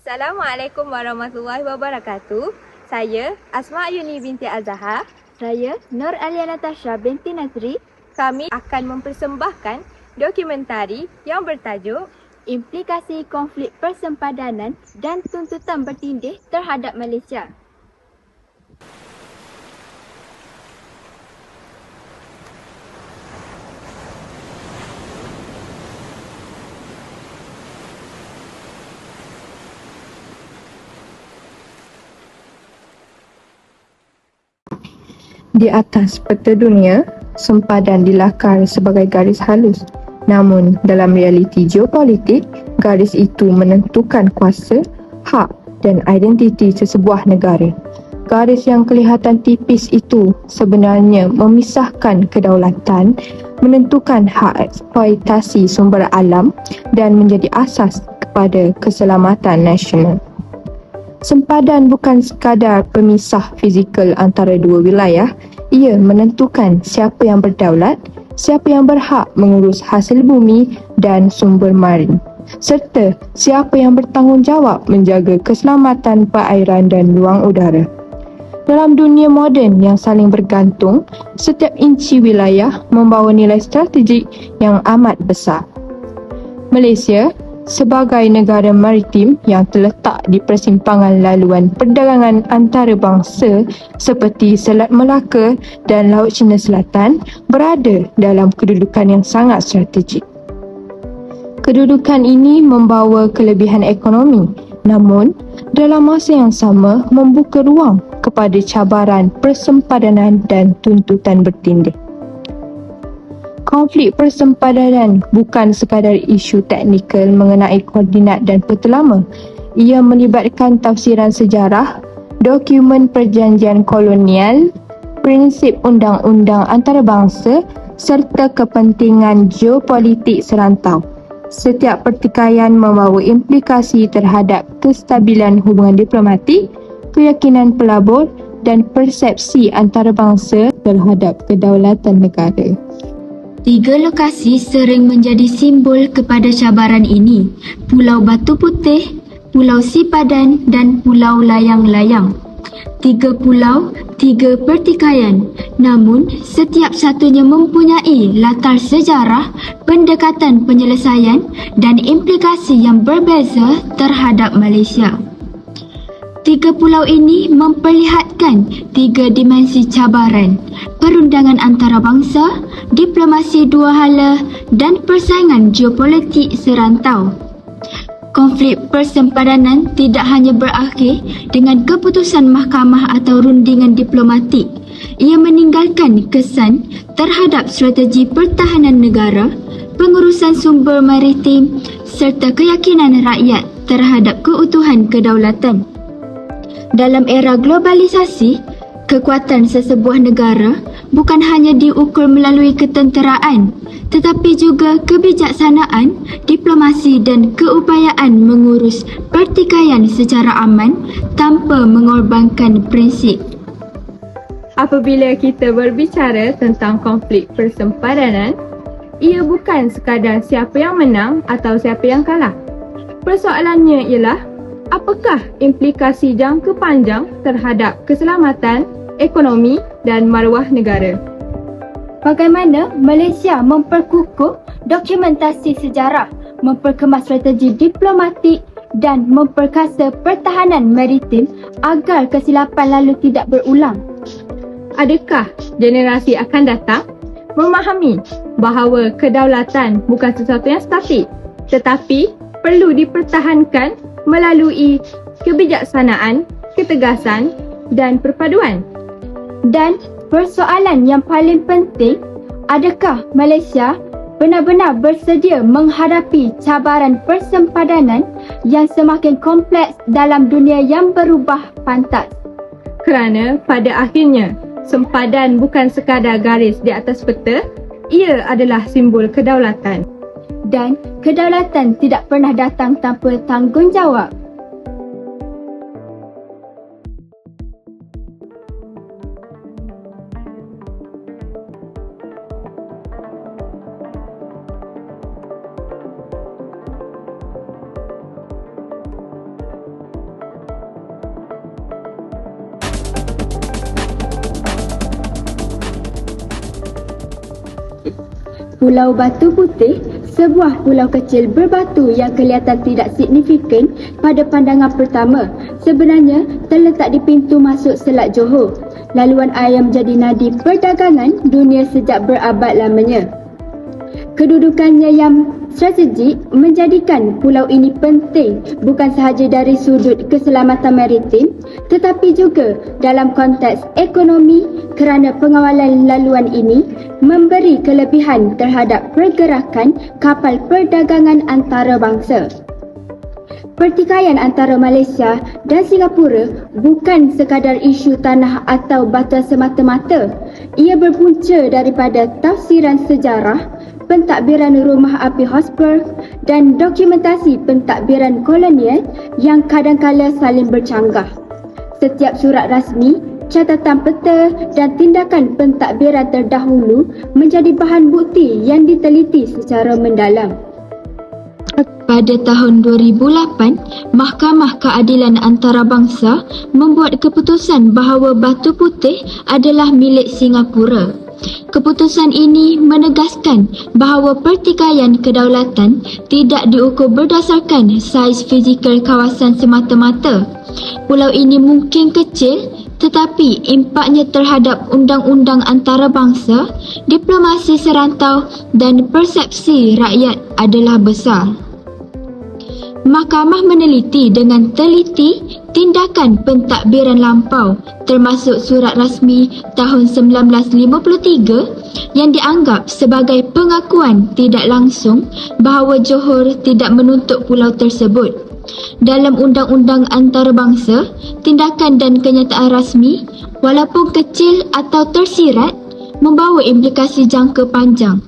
Assalamualaikum warahmatullahi wabarakatuh. Saya Asma Yuni binti Azahar. Saya Nur Alia Natasha binti Nazri. Kami akan mempersembahkan dokumentari yang bertajuk Implikasi Konflik Persempadanan dan Tuntutan Bertindih terhadap Malaysia. Di atas peta dunia, sempadan dilakar sebagai garis halus. Namun, dalam realiti geopolitik, garis itu menentukan kuasa, hak dan identiti sesebuah negara. Garis yang kelihatan tipis itu sebenarnya memisahkan kedaulatan, menentukan hak eksploitasi sumber alam dan menjadi asas kepada keselamatan nasional. Sempadan bukan sekadar pemisah fizikal antara dua wilayah, ia menentukan siapa yang berdaulat, siapa yang berhak mengurus hasil bumi dan sumber marin, serta siapa yang bertanggungjawab menjaga keselamatan perairan dan ruang udara. Dalam dunia moden yang saling bergantung, setiap inci wilayah membawa nilai strategik yang amat besar. Malaysia sebagai negara maritim yang terletak di persimpangan laluan perdagangan antarabangsa seperti Selat Melaka dan Laut Cina Selatan, berada dalam kedudukan yang sangat strategik. Kedudukan ini membawa kelebihan ekonomi, namun dalam masa yang sama membuka ruang kepada cabaran persempadanan dan tuntutan bertindih. Konflik persempadanan bukan sekadar isu teknikal mengenai koordinat dan peta lama. Ia melibatkan tafsiran sejarah, dokumen perjanjian kolonial, prinsip undang-undang antarabangsa serta kepentingan geopolitik serantau. Setiap pertikaian membawa implikasi terhadap kestabilan hubungan diplomatik, keyakinan pelabur dan persepsi antarabangsa terhadap kedaulatan negara. Tiga lokasi sering menjadi simbol kepada cabaran ini: Pulau Batu Putih, Pulau Sipadan dan Pulau Layang-Layang. Tiga pulau, tiga pertikaian, namun setiap satunya mempunyai latar sejarah, pendekatan penyelesaian dan implikasi yang berbeza terhadap Malaysia. Tiga pulau ini memperlihatkan tiga dimensi cabaran: perundangan antarabangsa, diplomasi dua hala dan persaingan geopolitik serantau. Konflik persempadanan tidak hanya berakhir dengan keputusan mahkamah atau rundingan diplomatik. Ia meninggalkan kesan terhadap strategi pertahanan negara, pengurusan sumber maritim serta keyakinan rakyat terhadap keutuhan kedaulatan. Dalam era globalisasi, kekuatan sesebuah negara bukan hanya diukur melalui ketenteraan, tetapi juga kebijaksanaan, diplomasi dan keupayaan mengurus pertikaian secara aman tanpa mengorbankan prinsip. apabila kita berbicara tentang konflik persempadanan, ia bukan sekadar siapa yang menang atau siapa yang kalah. Persoalannya ialah, apakah implikasi jangka panjang terhadap keselamatan, ekonomi dan maruah negara? Bagaimana Malaysia memperkukuh dokumentasi sejarah, memperkemas strategi diplomatik dan memperkasa pertahanan maritim agar kesilapan lalu tidak berulang? Adakah generasi akan datang memahami bahawa kedaulatan bukan sesuatu yang statik, tetapi perlu dipertahankan melalui kebijaksanaan, ketegasan dan perpaduan? Dan persoalan yang paling penting, adakah Malaysia benar-benar bersedia menghadapi cabaran persempadanan yang semakin kompleks dalam dunia yang berubah pantas? Kerana pada akhirnya, sempadan bukan sekadar garis di atas peta, ia adalah simbol kedaulatan. Dan kedaulatan tidak pernah datang tanpa tanggungjawab. Pulau Batu Putih, sebuah pulau kecil berbatu yang kelihatan tidak signifikan pada pandangan pertama, sebenarnya terletak di pintu masuk Selat Johor. Laluan air menjadi nadi perdagangan dunia sejak berabad lamanya. Kedudukannya yang strategik menjadikan pulau ini penting bukan sahaja dari sudut keselamatan maritim tetapi juga dalam konteks ekonomi kerana pengawalan laluan ini memberi kelebihan terhadap pergerakan kapal perdagangan antarabangsa. Pertikaian antara Malaysia dan Singapura bukan sekadar isu tanah atau batuan semata-mata. Ia berpunca daripada tafsiran sejarah, pentadbiran rumah api Hotspur dan dokumentasi pentadbiran kolonial yang kadangkala saling bercanggah. Setiap surat rasmi, catatan peta dan tindakan pentadbiran terdahulu menjadi bahan bukti yang diteliti secara mendalam. Pada tahun 2008, Mahkamah Keadilan Antarabangsa membuat keputusan bahawa Batu Putih adalah milik Singapura. Keputusan ini menegaskan bahawa pertikaian kedaulatan tidak diukur berdasarkan saiz fizikal kawasan semata-mata. Pulau ini mungkin kecil, tetapi impaknya terhadap undang-undang antarabangsa, diplomasi serantau dan persepsi rakyat adalah besar. Mahkamah meneliti dengan teliti tindakan pentadbiran lampau termasuk surat rasmi tahun 1953 yang dianggap sebagai pengakuan tidak langsung bahawa Johor tidak menuntut pulau tersebut. Dalam undang-undang antarabangsa, tindakan dan kenyataan rasmi walaupun kecil atau tersirat membawa implikasi jangka panjang.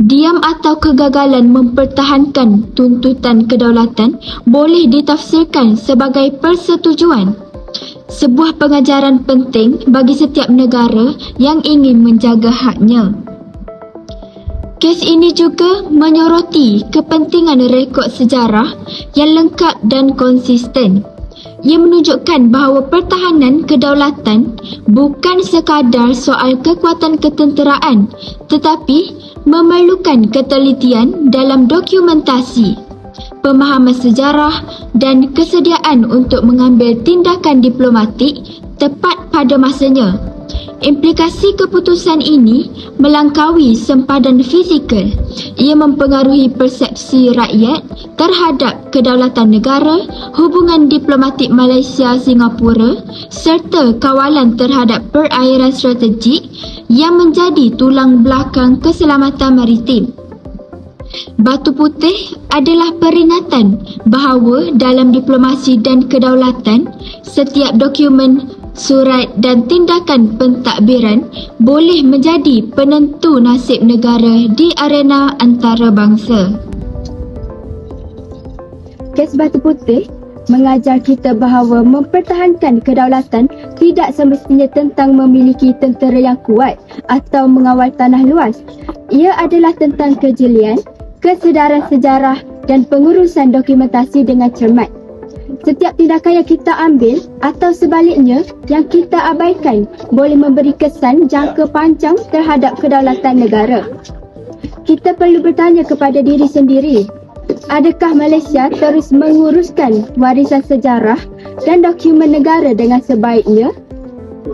Diam atau kegagalan mempertahankan tuntutan kedaulatan boleh ditafsirkan sebagai persetujuan. Sebuah pengajaran penting bagi setiap negara yang ingin menjaga haknya. Kes ini juga menyoroti kepentingan rekod sejarah yang lengkap dan konsisten. Ia menunjukkan bahawa pertahanan kedaulatan bukan sekadar soal kekuatan ketenteraan tetapi memerlukan ketelitian dalam dokumentasi, pemahaman sejarah dan kesediaan untuk mengambil tindakan diplomatik tepat pada masanya. Implikasi keputusan ini melangkaui sempadan fizikal. Ia mempengaruhi persepsi rakyat terhadap kedaulatan negara, hubungan diplomatik Malaysia-Singapura serta kawalan terhadap perairan strategik yang menjadi tulang belakang keselamatan maritim. Batu Putih adalah peringatan bahawa dalam diplomasi dan kedaulatan, setiap dokumen, surat dan tindakan pentadbiran boleh menjadi penentu nasib negara di arena antarabangsa. Kes Batu Putih mengajar kita bahawa mempertahankan kedaulatan tidak semestinya tentang memiliki tentera yang kuat atau mengawal tanah luas. Ia adalah tentang kejelian, kesedaran sejarah dan pengurusan dokumentasi dengan cermat. Setiap tindakan yang kita ambil atau sebaliknya yang kita abaikan boleh memberi kesan jangka panjang terhadap kedaulatan negara. Kita perlu bertanya kepada diri sendiri, adakah Malaysia terus menguruskan warisan sejarah dan dokumen negara dengan sebaiknya?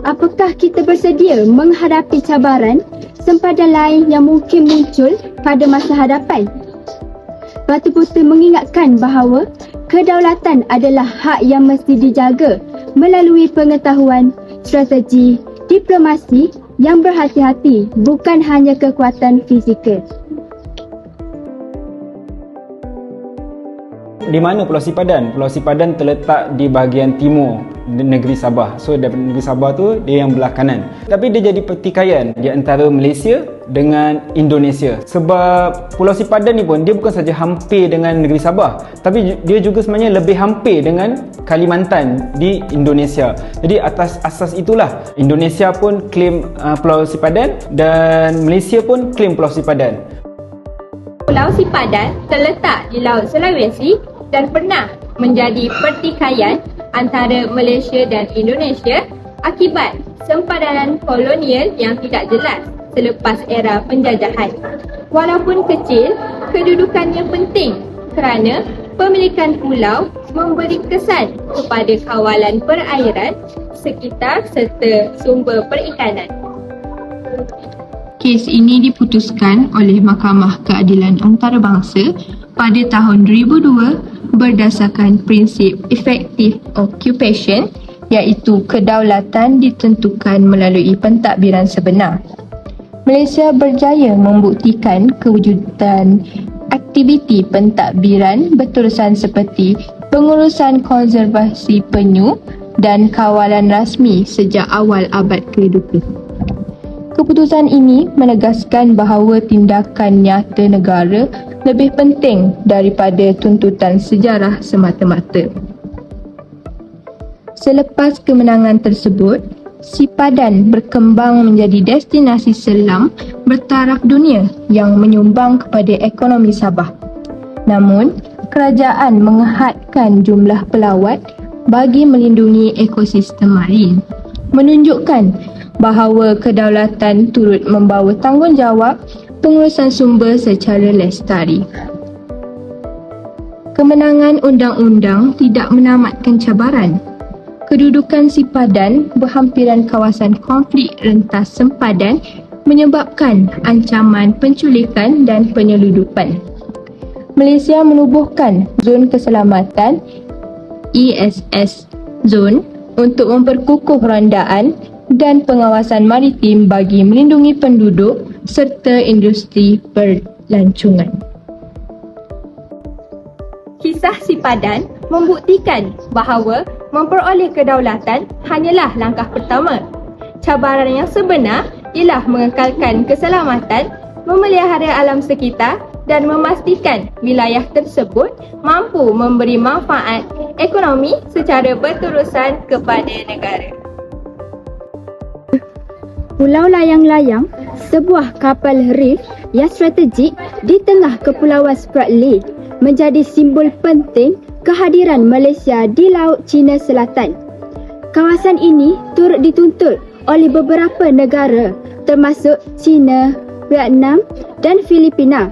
Apakah kita bersedia menghadapi cabaran sempadan lain yang mungkin muncul pada masa hadapan? Batu Putih mengingatkan bahawa kedaulatan adalah hak yang mesti dijaga melalui pengetahuan, strategi, diplomasi yang berhati-hati, bukan hanya kekuatan fizikal. Di mana Pulau Sipadan? Pulau Sipadan terletak di bahagian timur negeri Sabah. So daripada negeri Sabah tu dia yang belah kanan. Tapi dia jadi pertikaian di antara Malaysia dengan Indonesia. Sebab Pulau Sipadan ni pun dia bukan saja hampir dengan negeri Sabah, tapi dia juga sebenarnya lebih hampir dengan Kalimantan di Indonesia. Jadi atas asas itulah Indonesia pun claim Pulau Sipadan dan Malaysia pun claim Pulau Sipadan. Pulau Sipadan terletak di Laut Sulawesi dan pernah menjadi pertikaian antara Malaysia dan Indonesia akibat sempadanan kolonial yang tidak jelas. selepas era penjajahan. Walaupun kecil, kedudukannya penting kerana pemilikan pulau memberi kesan kepada kawalan perairan sekitar serta sumber perikanan. Kes ini diputuskan oleh Mahkamah Keadilan Antarabangsa pada tahun 2002 berdasarkan prinsip effective occupation, iaitu kedaulatan ditentukan melalui pentadbiran sebenar. Malaysia berjaya membuktikan kewujudan aktiviti pentadbiran berterusan seperti pengurusan konservasi penyu dan kawalan rasmi sejak awal abad ke-20. Keputusan ini menegaskan bahawa tindakan nyata negara lebih penting daripada tuntutan sejarah semata-mata. Selepas kemenangan tersebut, Sipadan berkembang menjadi destinasi selam bertaraf dunia yang menyumbang kepada ekonomi Sabah. Namun, kerajaan menghadkan jumlah pelawat bagi melindungi ekosistem marin, menunjukkan bahawa kedaulatan turut membawa tanggungjawab pengurusan sumber secara lestari. Kemenangan undang-undang tidak menamatkan cabaran. Kedudukan Sipadan berhampiran kawasan konflik rentas sempadan menyebabkan ancaman penculikan dan penyeludupan. Malaysia menubuhkan Zon Keselamatan ESS Zone untuk memperkukuh randaan dan pengawasan maritim bagi melindungi penduduk serta industri berlanchungan. Kisah Sipadan membuktikan bahawa memperoleh kedaulatan hanyalah langkah pertama. Cabaran yang sebenar ialah mengekalkan keselamatan, memelihara alam sekitar dan memastikan wilayah tersebut mampu memberi manfaat ekonomi secara berterusan kepada negara. Pulau Layang-Layang, sebuah kapal reef yang strategik di tengah Kepulauan Spratly, menjadi simbol penting kehadiran Malaysia di Laut Cina Selatan. Kawasan ini turut dituntut oleh beberapa negara termasuk China, Vietnam dan Filipina.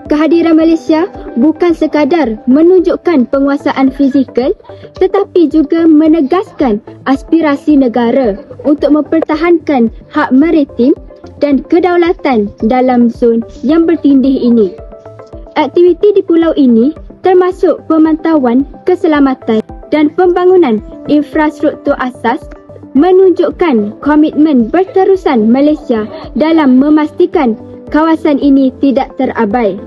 Kehadiran Malaysia bukan sekadar menunjukkan penguasaan fizikal tetapi juga menegaskan aspirasi negara untuk mempertahankan hak maritim dan kedaulatan dalam zon yang bertindih ini. Aktiviti di pulau ini termasuk pemantauan keselamatan dan pembangunan infrastruktur asas menunjukkan komitmen berterusan Malaysia dalam memastikan kawasan ini tidak terabai.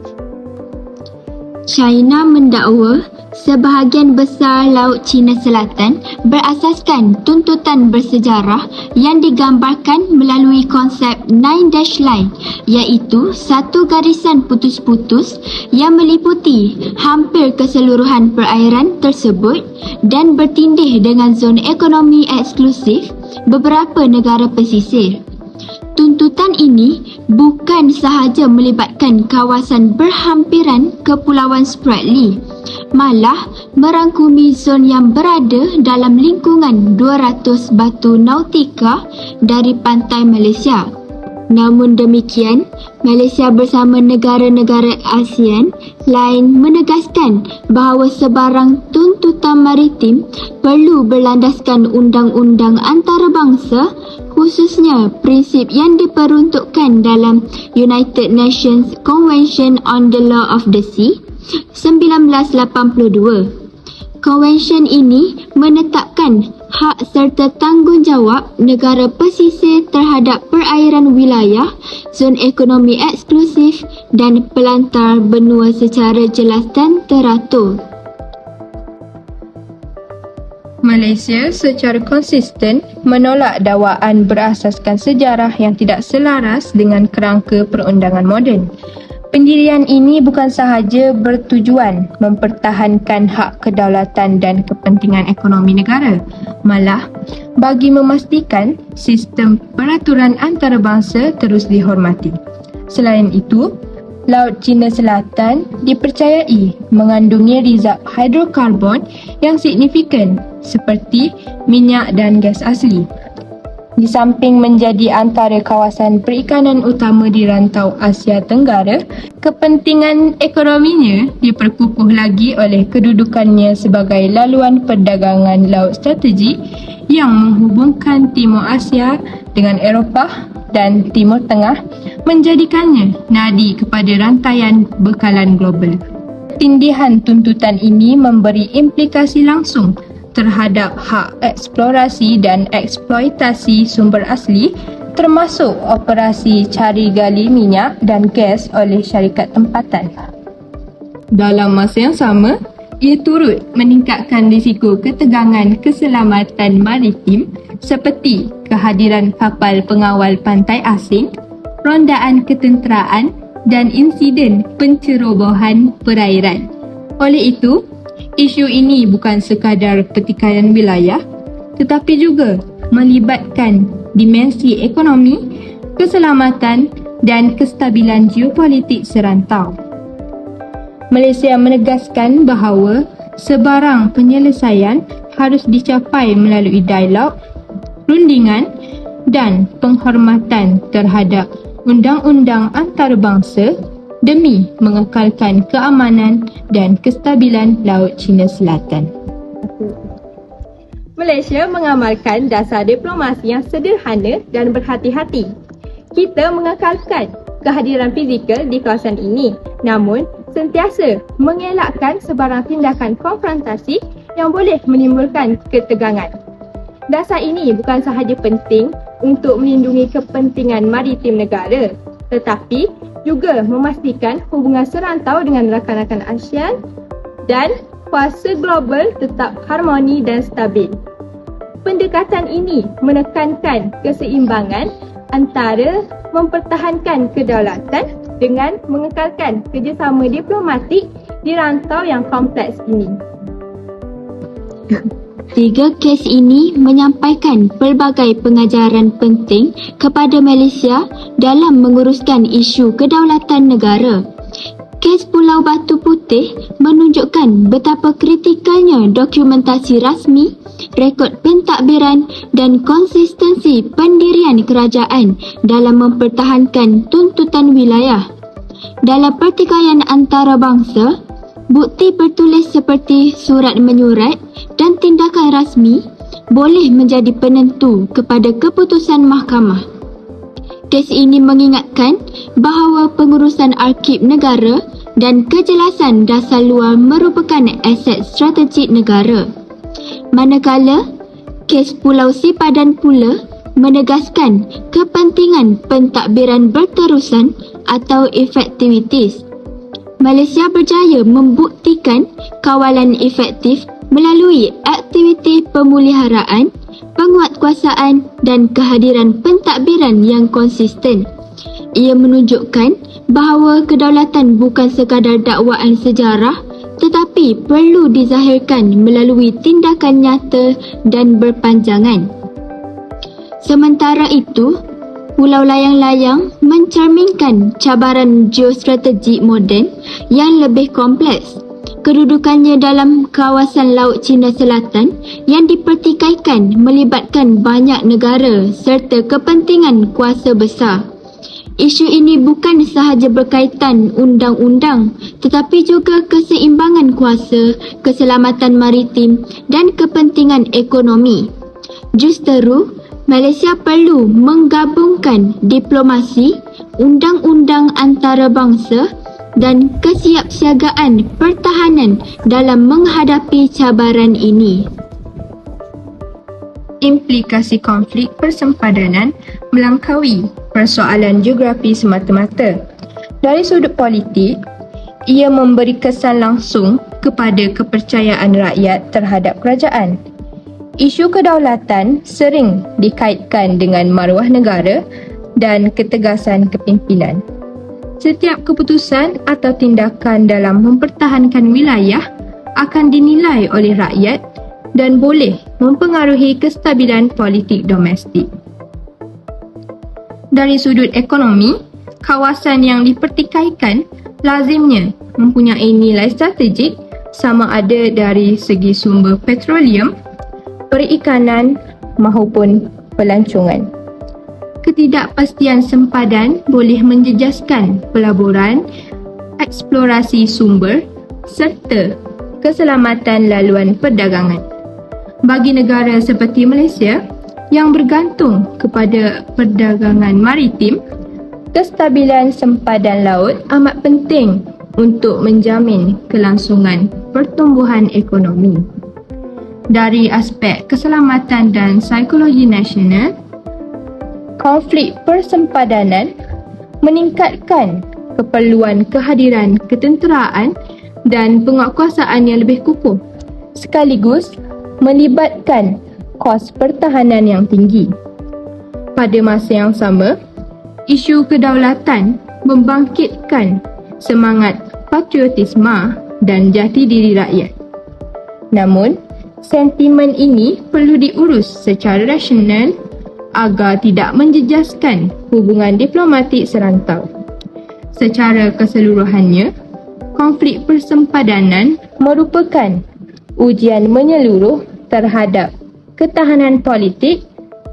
China mendakwa sebahagian besar Laut Cina Selatan berasaskan tuntutan bersejarah yang digambarkan melalui konsep Nine Dash Line, iaitu satu garisan putus-putus yang meliputi hampir keseluruhan perairan tersebut dan bertindih dengan zon ekonomi eksklusif beberapa negara pesisir. Tuntutan ini bukan sahaja melibatkan kawasan berhampiran Kepulauan Spratly, malah merangkumi zon yang berada dalam lingkungan 200 batu nautika dari pantai Malaysia. Namun demikian, Malaysia bersama negara-negara ASEAN lain menegaskan bahawa sebarang tuntutan maritim perlu berlandaskan undang-undang antarabangsa, khususnya prinsip yang diperuntukkan dalam United Nations Convention on the Law of the Sea 1982. Konvensyen ini menetapkan hak serta tanggungjawab negara pesisir terhadap perairan wilayah, zon ekonomi eksklusif dan pelantar benua secara jelas dan teratur. Malaysia secara konsisten menolak dakwaan berasaskan sejarah yang tidak selaras dengan kerangka perundangan moden. Pendirian ini bukan sahaja bertujuan mempertahankan hak kedaulatan dan kepentingan ekonomi negara, malah bagi memastikan sistem peraturan antarabangsa terus dihormati. Selain itu, Laut Cina Selatan dipercayai mengandungi rizab hidrokarbon yang signifikan seperti minyak dan gas asli. Di samping menjadi antara kawasan perikanan utama di rantau Asia Tenggara, kepentingan ekonominya diperkukuh lagi oleh kedudukannya sebagai laluan perdagangan laut strategik yang menghubungkan Timur Asia dengan Eropah dan Timur Tengah, menjadikannya nadi kepada rantaian bekalan global. Ketindihan tuntutan ini memberi implikasi langsung terhadap hak eksplorasi dan eksploitasi sumber asli, termasuk operasi cari gali minyak dan gas oleh syarikat tempatan. Dalam masa yang sama, ia turut meningkatkan risiko ketegangan keselamatan maritim seperti kehadiran kapal pengawal pantai asing, rondaan ketenteraan dan insiden pencerobohan perairan. Oleh itu, isu ini bukan sekadar pertikaian wilayah, tetapi juga melibatkan dimensi ekonomi, keselamatan dan kestabilan geopolitik serantau. Malaysia menegaskan bahawa sebarang penyelesaian harus dicapai melalui dialog, rundingan dan penghormatan terhadap undang-undang antarabangsa demi mengekalkan keamanan dan kestabilan Laut Cina Selatan. Malaysia mengamalkan dasar diplomasi yang sederhana dan berhati-hati. Kita mengekalkan kehadiran fizikal di kawasan ini, namun sentiasa mengelakkan sebarang tindakan konfrontasi yang boleh menimbulkan ketegangan. Dasar ini bukan sahaja penting untuk melindungi kepentingan maritim negara, tetapi juga memastikan hubungan serantau dengan rakan-rakan ASEAN dan kuasa global tetap harmoni dan stabil. Pendekatan ini menekankan keseimbangan antara mempertahankan kedaulatan dengan mengekalkan kerjasama diplomatik di rantau yang kompleks ini. Tiga kes ini menyampaikan pelbagai pengajaran penting kepada Malaysia dalam menguruskan isu kedaulatan negara. Kes Pulau Batu Putih menunjukkan betapa kritikalnya dokumentasi rasmi, rekod pentadbiran dan konsistensi pendirian kerajaan dalam mempertahankan tuntutan wilayah. Dalam pertikaian antarabangsa, bukti bertulis seperti surat menyurat dan tindakan rasmi boleh menjadi penentu kepada keputusan mahkamah. Kes ini mengingatkan bahawa pengurusan arsip negara dan kejelasan dasar luar merupakan aset strategik negara. Manakala, kes Pulau Sipadan pula menegaskan kepentingan pentadbiran berterusan atau efektivitas. Malaysia berjaya membuktikan kawalan efektif melalui aktiviti pemuliharaan, penguatkuasaan dan kehadiran pentadbiran yang konsisten. Ia menunjukkan bahawa kedaulatan bukan sekadar dakwaan sejarah tetapi perlu dizahirkan melalui tindakan nyata dan berpanjangan. Sementara itu, Pulau Layang-Layang mencerminkan cabaran geostrategik moden yang lebih kompleks. Kedudukannya dalam kawasan Laut Cina Selatan yang dipertikaikan melibatkan banyak negara serta kepentingan kuasa besar. Isu ini bukan sahaja berkaitan undang-undang tetapi juga keseimbangan kuasa, keselamatan maritim dan kepentingan ekonomi. Justeru, Malaysia perlu menggabungkan diplomasi, undang-undang antarabangsa dan kesiapsiagaan pertahanan dalam menghadapi cabaran ini. Implikasi konflik persempadanan melampaui persoalan geografi semata-mata. Dari sudut politik, ia memberi kesan langsung kepada kepercayaan rakyat terhadap kerajaan. Isu kedaulatan sering dikaitkan dengan maruah negara dan ketegasan kepimpinan. Setiap keputusan atau tindakan dalam mempertahankan wilayah akan dinilai oleh rakyat dan boleh mempengaruhi kestabilan politik domestik. Dari sudut ekonomi, kawasan yang dipertikaikan lazimnya mempunyai nilai strategik sama ada dari segi sumber petroleum, perikanan maupun pelancongan. Ketidakpastian sempadan boleh menjejaskan pelaburan, eksplorasi sumber serta keselamatan laluan perdagangan. Bagi negara seperti Malaysia yang bergantung kepada perdagangan maritim, kestabilan sempadan laut amat penting untuk menjamin kelangsungan pertumbuhan ekonomi. Dari aspek keselamatan dan psikologi nasional, konflik persempadanan meningkatkan keperluan kehadiran ketenteraan dan penguatkuasaan yang lebih kukuh, sekaligus melibatkan kos pertahanan yang tinggi. Pada masa yang sama, isu kedaulatan membangkitkan semangat patriotisme dan jati diri rakyat. Namun, sentimen ini perlu diurus secara rasional agar tidak menjejaskan hubungan diplomatik serantau. Secara keseluruhannya, konflik persempadanan merupakan ujian menyeluruh terhadap ketahanan politik,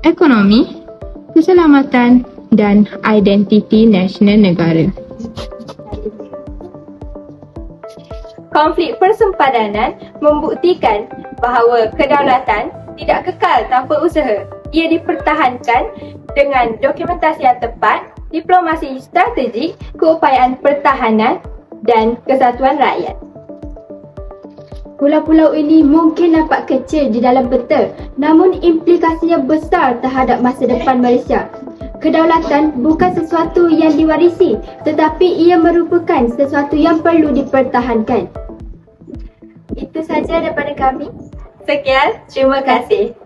ekonomi, keselamatan dan identiti nasional negara. Konflik persempadanan membuktikan bahawa kedaulatan tidak kekal tanpa usaha. Ia dipertahankan dengan dokumentasi yang tepat, diplomasi strategik, keupayaan pertahanan dan kesatuan rakyat. Pulau-pulau ini mungkin nampak kecil di dalam peta, namun implikasinya besar terhadap masa depan Malaysia. Kedaulatan bukan sesuatu yang diwarisi, tetapi ia merupakan sesuatu yang perlu dipertahankan. Itu saja daripada kami. Sekian, terima kasih.